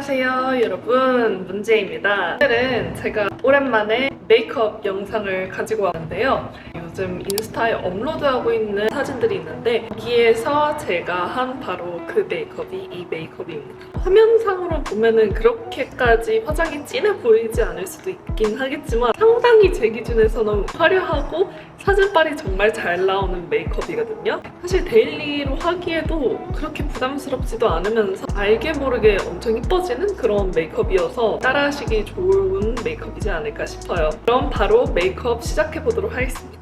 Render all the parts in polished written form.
안녕하세요 여러분, 문제입니다. 오늘은 제가 오랜만에 메이크업 영상을 가지고 왔는데요. 요즘 인스타에 업로드하고 있는 사진들이 있는데 거기에서 제가 한 바로 그 메이크업이 이 메이크업입니다. 화면상으로 보면은 그렇게까지 화장이 진해 보이지 않을 수도 있긴 하겠지만 상당히 제 기준에서는 화려하고 사진빨이 정말 잘 나오는 메이크업이거든요. 사실 데일리로 하기에도 그렇게 부담스럽지도 않으면서 알게 모르게 엄청 이뻐지는 그런 메이크업이어서 따라하시기 좋은 메이크업이지 않을까 싶어요. 그럼 바로 메이크업 시작해보도록 하겠습니다.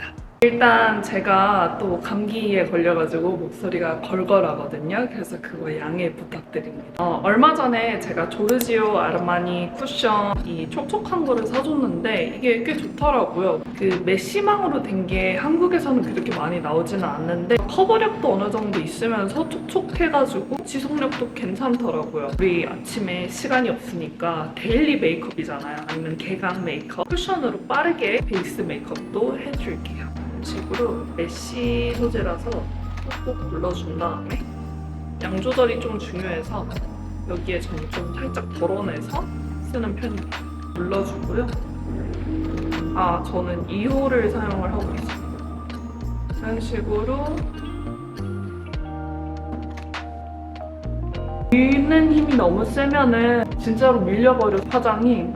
일단 제가 또 감기에 걸려가지고 목소리가 걸걸하거든요. 그래서 그거 양해 부탁드립니다. 얼마 전에 제가 조르지오 아르마니 쿠션 이 촉촉한 거를 사줬는데 이게 꽤 좋더라고요. 그 메쉬망으로 된 게 한국에서는 그렇게 많이 나오지는 않는데 커버력도 어느 정도 있으면서 촉촉해가지고 지속력도 괜찮더라고요. 우리 아침에 시간이 없으니까 데일리 메이크업이잖아요. 아니면 개강 메이크업 쿠션으로 빠르게 베이스 메이크업도 해줄게요. 식으로 메쉬 소재라서 꾹꾹 눌러준 다음에 양 조절이 좀 중요해서 여기에 저는 좀 살짝 덜어내서 쓰는 편입니다. 눌러주고요. 저는 2호를 사용을 하고 있습니다. 이런 식으로 밀는 힘이 너무 세면은 진짜로 밀려버려 화장이.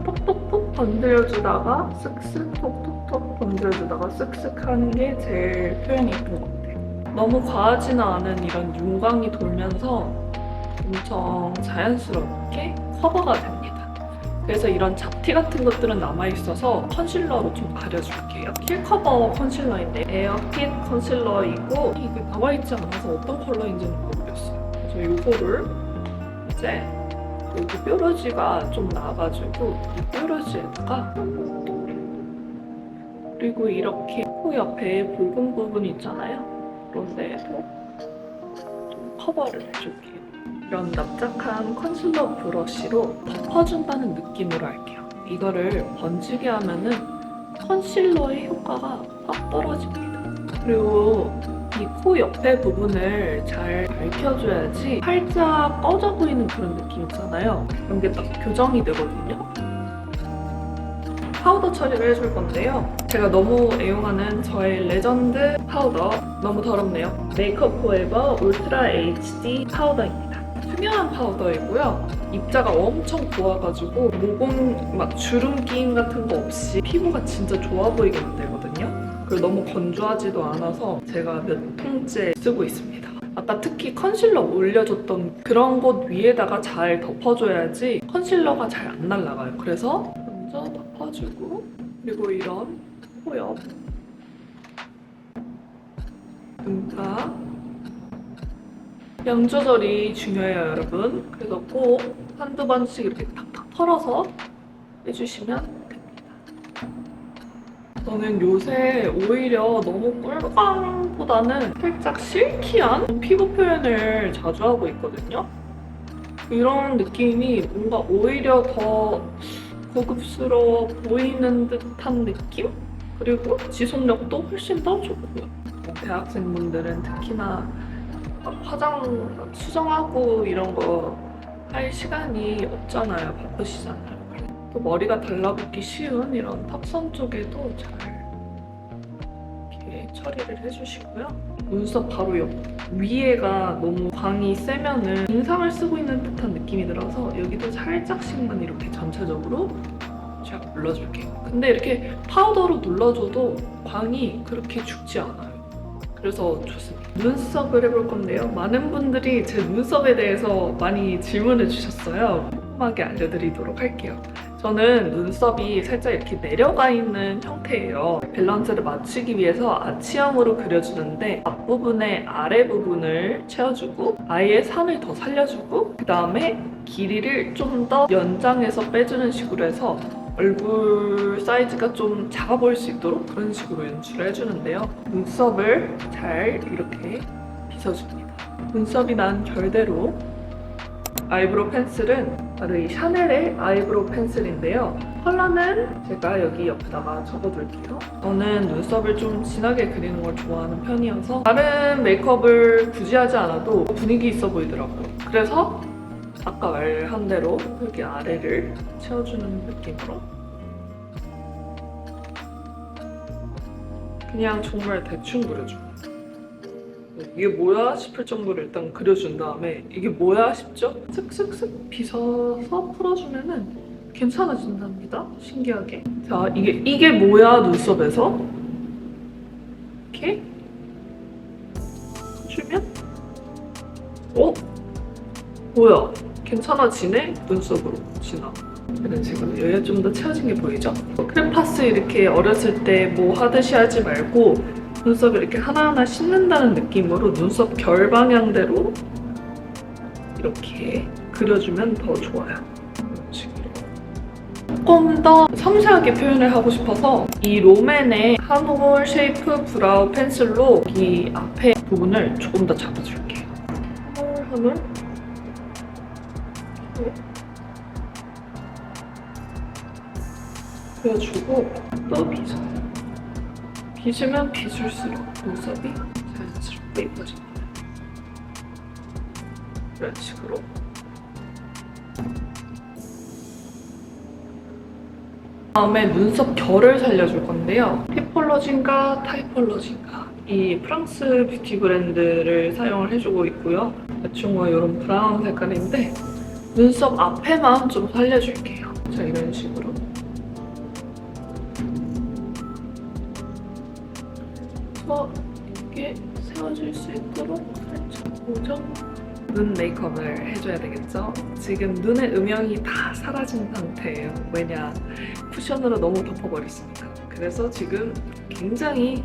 톡톡톡 건드려주다가 쓱쓱 톡톡톡 건드려주다가 쓱쓱 하는 게 제일 표현이 예쁜 것 같아요. 너무 과하지는 않은 이런 윤광이 돌면서 엄청 자연스럽게 커버가 됩니다. 그래서 이런 잡티 같은 것들은 남아있어서 컨실러로 좀 가려줄게요. 킬커버 컨실러인데 에어핏 컨실러이고 이게 나와있지 않아서 어떤 컬러인지는 모르겠어요. 그래서 이거를 이제 여기 뾰루지가 좀 나가지고 이 뾰루지에다가 그리고 이렇게 코 옆에 붉은 부분 있잖아요. 그런 데에도 좀 커버를 해줄게요. 이런 납작한 컨실러 브러쉬로 덮어준다는 느낌으로 할게요. 이거를 번지게 하면은 컨실러의 효과가 확 떨어집니다. 그리고 이 코 옆에 부분을 잘 밝혀줘야지 살짝 꺼져 보이는 그런 느낌 있잖아요. 그런 게 딱 교정이 되거든요. 파우더 처리를 해줄 건데요. 제가 너무 애용하는 저의 레전드 파우더, 너무 더럽네요. 메이크업 포에버 울트라 HD 파우더입니다. 투명한 파우더이고요. 입자가 엄청 고와가지고 모공 막 주름 끼임 같은 거 없이 피부가 진짜 좋아 보이게 만들거든요. 그리고 너무 건조하지도 않아서 제가 몇 통째 쓰고 있습니다. 아까 특히 컨실러 올려줬던 그런 곳 위에다가 잘 덮어줘야지 컨실러가 잘 안 날아가요. 그래서 먼저 덮어주고 그리고 이런 코옆 눈가 양 조절이 중요해요, 여러분. 그래서 꼭 한두 번씩 이렇게 탁탁 털어서 해주시면 저는 요새 오히려 너무 꿀광보다는 살짝 실키한 피부 표현을 자주 하고 있거든요. 이런 느낌이 뭔가 오히려 더 고급스러워 보이는 듯한 느낌? 그리고 지속력도 훨씬 더 좋고요. 대학생분들은 특히나 화장 수정하고 이런 거 할 시간이 없잖아요. 바쁘시잖아요. 또 머리가 달라붙기 쉬운 이런 턱선 쪽에도 잘 이렇게 처리를 해주시고요. 눈썹 바로 옆 위에가 너무 광이 세면은 인상을 쓰고 있는 듯한 느낌이 들어서 여기도 살짝씩만 이렇게 전체적으로 쫙 눌러줄게요. 근데 이렇게 파우더로 눌러줘도 광이 그렇게 죽지 않아요. 그래서 좋습니다. 눈썹을 해볼 건데요. 많은 분들이 제 눈썹에 대해서 많이 질문을 주셨어요. 꼼꼼하게 알려드리도록 할게요. 저는 눈썹이 살짝 이렇게 내려가 있는 형태예요. 밸런스를 맞추기 위해서 아치형으로 그려주는데 앞부분에 아래 부분을 채워주고 아예 산을 더 살려주고 그 다음에 길이를 좀 더 연장해서 빼주는 식으로 해서 얼굴 사이즈가 좀 작아 보일 수 있도록 그런 식으로 연출을 해주는데요. 눈썹을 잘 이렇게 빗어줍니다. 눈썹이 난 결대로 아이브로우 펜슬은 바로 이 샤넬의 아이브로우 펜슬인데요. 컬러는 제가 여기 옆에다가 적어둘게요. 저는 눈썹을 좀 진하게 그리는 걸 좋아하는 편이어서 다른 메이크업을 굳이 하지 않아도 분위기 있어 보이더라고요. 그래서 아까 말한 대로 여기 아래를 채워주는 느낌으로 그냥 정말 대충 그려줘. 이게 뭐야 싶을 정도로 일단 그려준 다음에 이게 뭐야 싶죠? 슥슥슥 빗어서 풀어주면은 괜찮아진답니다. 신기하게. 자, 이게 뭐야 눈썹에서 이렇게 해주면 뭐야? 괜찮아지네? 눈썹으로 지나. 이런 식으로 여기가 좀 더 채워진 게 보이죠? 크레파스 이렇게 어렸을 때 뭐 하듯이 하지 말고 눈썹을 이렇게 하나하나 씻는다는 느낌으로 눈썹 결 방향대로 이렇게 그려주면 더 좋아요. 이런 식으로. 조금 더 섬세하게 표현을 하고 싶어서 이 롬앤의 한올 쉐이프 브라우 펜슬로 이 앞에 부분을 조금 더 잡아줄게요. 한올 그려주고 또 빗어. 빗으면 빗을수록 눈썹이 자연스럽게 예뻐집니다. 이런 식으로. 다음에 눈썹 결을 살려줄 건데요. 티폴러진가 타이폴러진가 이 프랑스 뷰티 브랜드를 사용을 해주고 있고요. 대충 이런 브라운 색깔인데 눈썹 앞에만 좀 살려줄게요. 자, 이런 식으로. 이렇게 세워질 수 있도록 살짝 고정. 눈 메이크업을 해줘야 되겠죠? 지금 눈의 음영이 다 사라진 상태예요. 왜냐? 쿠션으로 너무 덮어버렸으니까. 그래서 지금 굉장히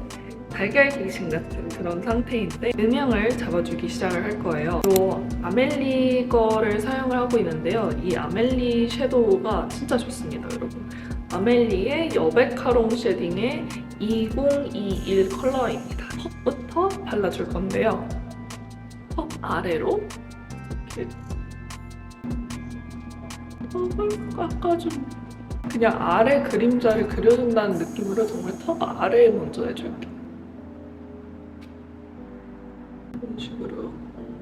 달걀 귀신 같은 그런 상태인데 음영을 잡아주기 시작을 할 거예요. 또 아멜리 거를 사용을 하고 있는데요. 이 아멜리 섀도우가 진짜 좋습니다, 여러분. 아멜리의 여백 카롱 쉐딩의 2021 컬러입니다. 턱부터 발라줄 건데요. 턱 아래로 이렇게 턱을 깎아준 그냥 아래 그림자를 그려준다는 느낌으로 정말 턱 아래에 먼저 해줄게요. 이런 식으로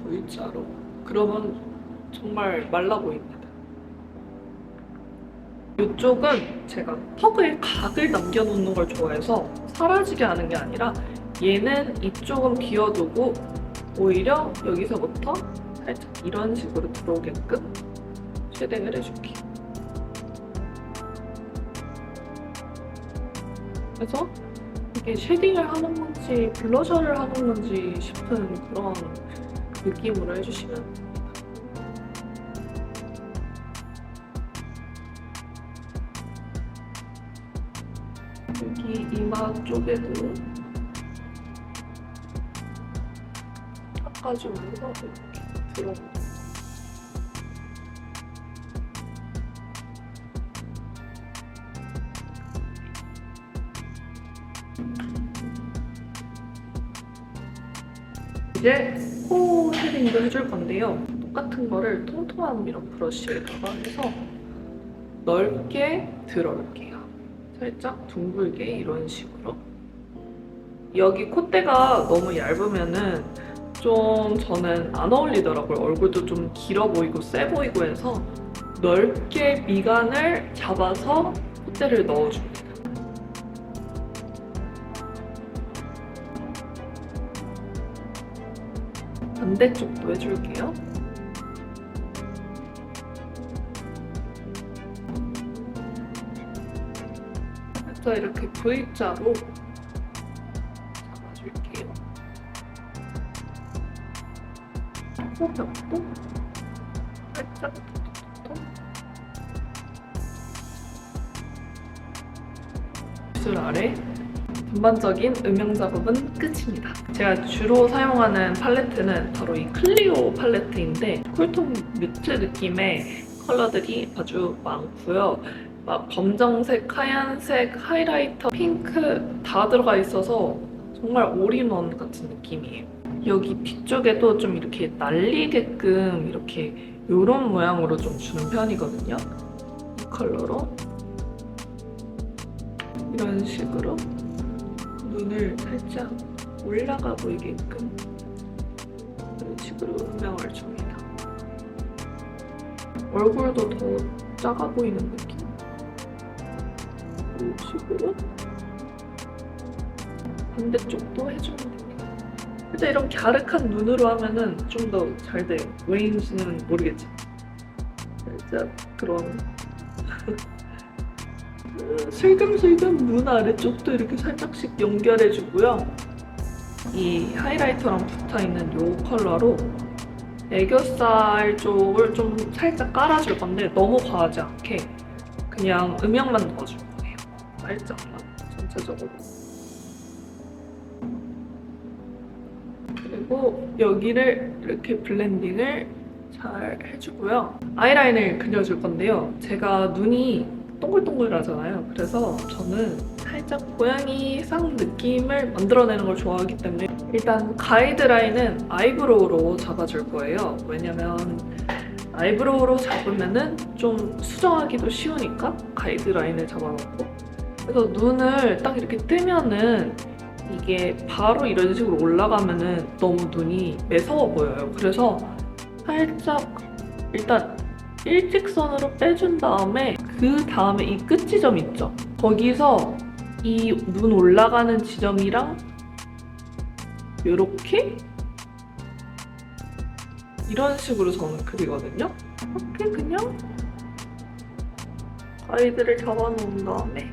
V자로. 그러면 정말 말라 보입니다. 이쪽은 제가 턱을 각을 남겨놓는 걸 좋아해서 사라지게 하는 게 아니라 얘는 이쪽은 비워두고 오히려 여기서부터 살짝 이런 식으로 들어오게끔 쉐딩을 해줄게요. 그래서 이게 쉐딩을 하는 건지 블러셔를 하는 건지 싶은 그런 느낌으로 해주시면 됩니다. 여기 이마 쪽에도 깎아주면서 이렇게 들어오고 이제 코 쉐딩도 해줄 건데요. 똑같은 거를 통통한 이런 브러쉬에다가 해서 넓게 들어올게요. 살짝 둥글게 이런 식으로. 여기 콧대가 너무 얇으면은 좀 저는 안 어울리더라고요. 얼굴도 좀 길어 보이고 세 보이고 해서 넓게 미간을 잡아서 콧대를 넣어줍니다. 반대쪽도 해줄게요. 살짝 이렇게 V자로 잡아줄게요. 코벽도 살짝 입술 아래 전반적인 음영 작업은 끝입니다. 제가 주로 사용하는 팔레트는 바로 이 클리오 팔레트인데 쿨톤 뮤트 느낌의 컬러들이 아주 많고요. 막 검정색, 하얀색, 하이라이터, 핑크 다 들어가 있어서 정말 올인원 같은 느낌이에요. 여기 뒤쪽에도 좀 이렇게 날리게끔 이렇게 이런 모양으로 좀 주는 편이거든요. 이 컬러로 이런 식으로 눈을 살짝 올라가 보이게끔 이런 식으로 음영을 줍니다. 얼굴도 더 작아 보이는 느낌? 이런 식으로 반대쪽도 해주면 됩니다. 일단 이런 갸륵한 눈으로 하면은 좀 더 잘 돼요. 왜인지는 모르겠지. 살짝 그런 슬금슬금 눈 아래쪽도 이렇게 살짝씩 연결해주고요. 이 하이라이터랑 붙어있는 이 컬러로 애교살 쪽을 좀 살짝 깔아줄 건데 너무 과하지 않게 그냥 음영만 넣어줄 거예요. 살짝만, 전체적으로. 그리고 여기를 이렇게 블렌딩을 잘 해주고요. 아이라인을 그려줄 건데요. 제가 눈이 동글동글하잖아요. 그래서 저는 살짝 고양이상 느낌을 만들어내는 걸 좋아하기 때문에 일단 가이드라인은 아이브로우로 잡아줄 거예요. 왜냐면 아이브로우로 잡으면은 좀 수정하기도 쉬우니까 가이드라인을 잡아놓고, 그래서 눈을 딱 이렇게 뜨면은 이게 바로 이런 식으로 올라가면은 너무 눈이 매서워 보여요. 그래서 살짝 일단 일직선으로 빼준 다음에 그 다음에 이 끝 지점 있죠? 거기서 이 눈 올라가는 지점이랑 이렇게 이런 식으로 저는 그리거든요. 이렇게 그냥 가이드를 잡아놓은 다음에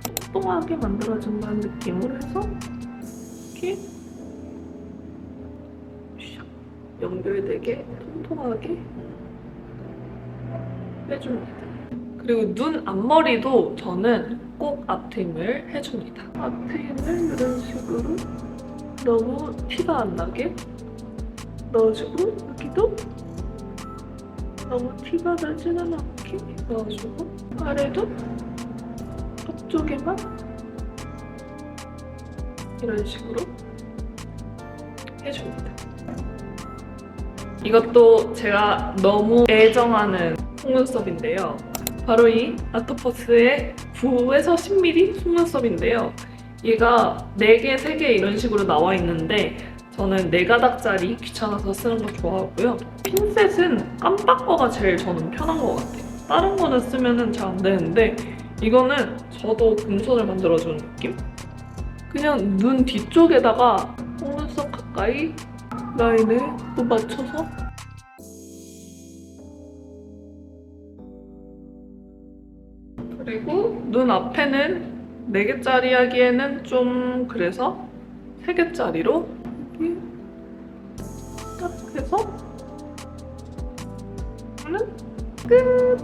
뚱뚱하게 만들어준다는 느낌으로 해서 이렇게 연결되게 통통하게 해줍니다. 그리고 눈 앞머리도 저는 꼭 앞트임을 해줍니다. 앞트임을 이런 식으로 너무 티가 안 나게 넣어주고, 여기도 너무 티가 나지는 않게 넣어주고, 아래도 앞쪽에만 이런 식으로 해줍니다. 이것도 제가 너무 애정하는 속눈썹인데요. 바로 이 아토퍼스의 9에서 10mm 속눈썹인데요. 얘가 4개, 3개 이런 식으로 나와 있는데 저는 4가닥짜리 귀찮아서 쓰는 거 좋아하고요. 핀셋은 깜빡 거가 제일 저는 편한 것 같아요. 다른 거는 쓰면 잘 안 되는데 이거는 저도 금손을 만들어주는 느낌? 그냥 눈 뒤쪽에다가 속눈썹 가까이 라인을 또 맞춰서 그리고 눈 앞에는 4개짜리 하기에는 좀 그래서 3개짜리로 이렇게 딱 해서 하면 끝!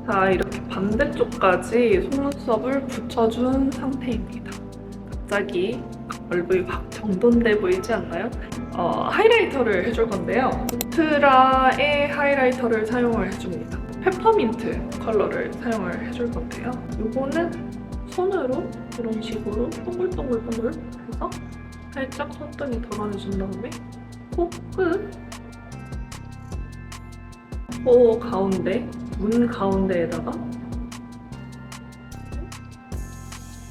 자, 이렇게 반대쪽까지 속눈썹을 붙여준 상태입니다. 갑자기 얼굴이 확 정돈돼 보이지 않나요? 하이라이터를 해줄 건데요. 우트라의 하이라이터를 사용을 해줍니다. 페퍼민트 컬러를 사용을 해줄 건데요. 이거는 손으로 이런 식으로 동글동글동글 해서 살짝 손등에 덜어내준 다음에 코끝, 코 가운데, 눈 가운데에다가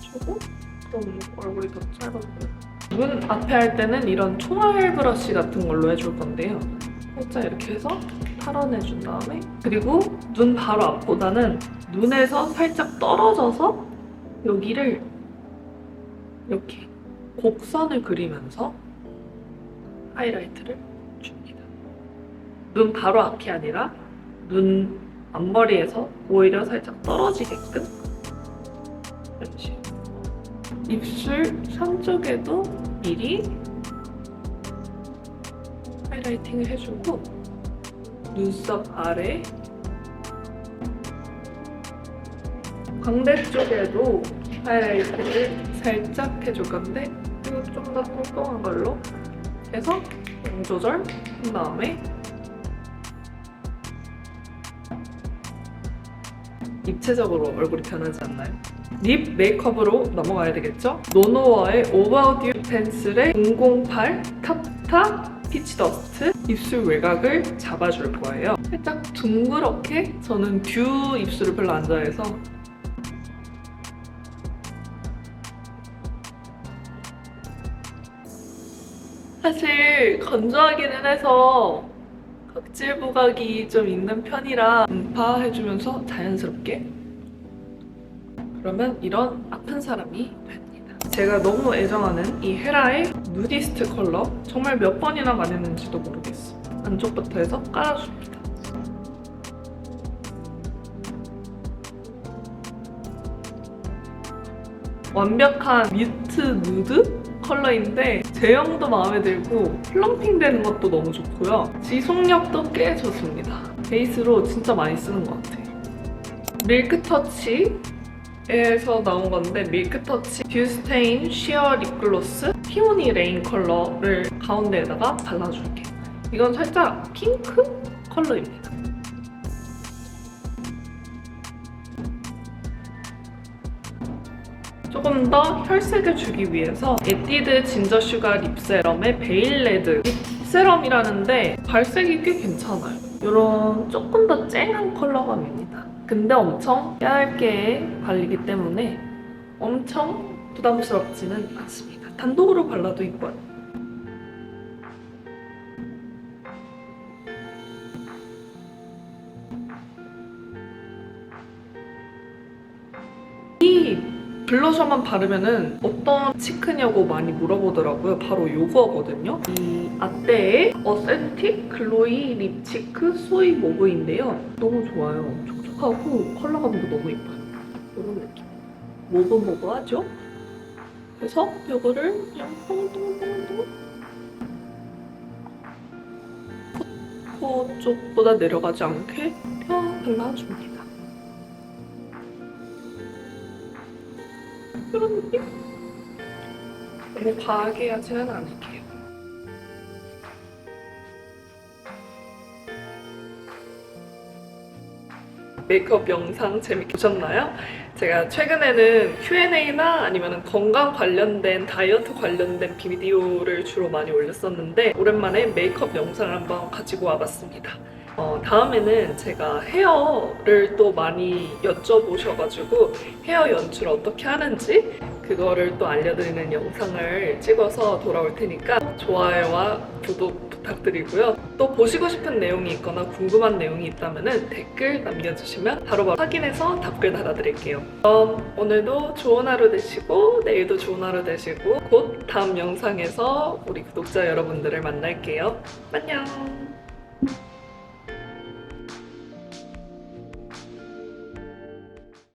주고, 그럼 얼굴이 더 짧아 보여요. 눈 앞에 할 때는 이런 총알 브러쉬 같은 걸로 해줄 건데요. 살짝 이렇게 해서 털어내준 다음에, 그리고 눈 바로 앞보다는 눈에서 살짝 떨어져서 여기를 이렇게 곡선을 그리면서 하이라이트를 줍니다. 눈 바로 앞이 아니라 눈 앞머리에서 오히려 살짝 떨어지게끔 이런 식으로. 입술 상 쪽에도 미리 하이라이팅을 해주고, 눈썹 아래, 광대 쪽에도 하이라이트를 살짝 해줄 건데 이거 좀 더 뚱뚱한 걸로 해서 양 조절 한 다음에 입체적으로 얼굴이 변하지 않나요? 립 메이크업으로 넘어가야 되겠죠? 노노어의 오버듀 펜슬의 008 타타 피치 더스트 입술 외곽을 잡아줄 거예요. 살짝 둥그렇게, 저는 듀 입술을 별로 안 좋아해서 사실 건조하기는 해서 각질 부각이 좀 있는 편이라 음파해주면서 자연스럽게. 그러면 이런 아픈 사람이 됩니다. 제가 너무 애정하는 이 헤라의 누디스트 컬러 정말 몇 번이나 말했는지도 모르겠어. 안쪽부터 해서 깔아줍니다. 완벽한 미트 누드 컬러인데 제형도 마음에 들고 플럼핑 되는 것도 너무 좋고요. 지속력도 꽤 좋습니다. 베이스로 진짜 많이 쓰는 것 같아요. 밀크터치에서 나온 건데 밀크터치 듀스테인 쉬어 립글로스 피오니 레인 컬러를 가운데에다가 발라줄게요. 이건 살짝 핑크 컬러입니다. 조금 더 혈색을 주기 위해서 에뛰드 진저 슈가 립 세럼의 베일 레드 립 세럼이라는데 발색이 꽤 괜찮아요. 이런 조금 더 쨍한 컬러감입니다. 근데 엄청 얇게 발리기 때문에 엄청 부담스럽지는 않습니다. 단독으로 발라도 이뻐요. 이 블러셔만 바르면은 어떤 치크냐고 많이 물어보더라고요. 바로 이거거든요. 이 아떼의 어센틱 글로이 립치크 소이 모브인데요. 너무 좋아요. 촉촉하고 컬러감도 너무 예뻐요. 이런 느낌. 모브모브하죠? 그래서 이거를 그냥 뽕뽕뽕뽕 코 쪽보다 내려가지 않게 펴 발라줍니다. 이런 느낌? 너무 과하게 하지는 않을게요. 메이크업 영상 재밌게 보셨나요? 제가 최근에는 Q&A나 아니면 건강 관련된 다이어트 관련된 비디오를 주로 많이 올렸었는데 오랜만에 메이크업 영상을 한번 가지고 와봤습니다. 다음에는 제가 헤어를 또 많이 여쭤보셔가지고 헤어 연출 어떻게 하는지 그거를 또 알려드리는 영상을 찍어서 돌아올 테니까 좋아요와 구독 부탁드리고요. 또 보시고 싶은 내용이 있거나 궁금한 내용이 있다면 댓글 남겨주시면 바로바로 확인해서 답글 달아드릴게요. 그럼 오늘도 좋은 하루 되시고 내일도 좋은 하루 되시고 곧 다음 영상에서 우리 구독자 여러분들을 만날게요. 안녕!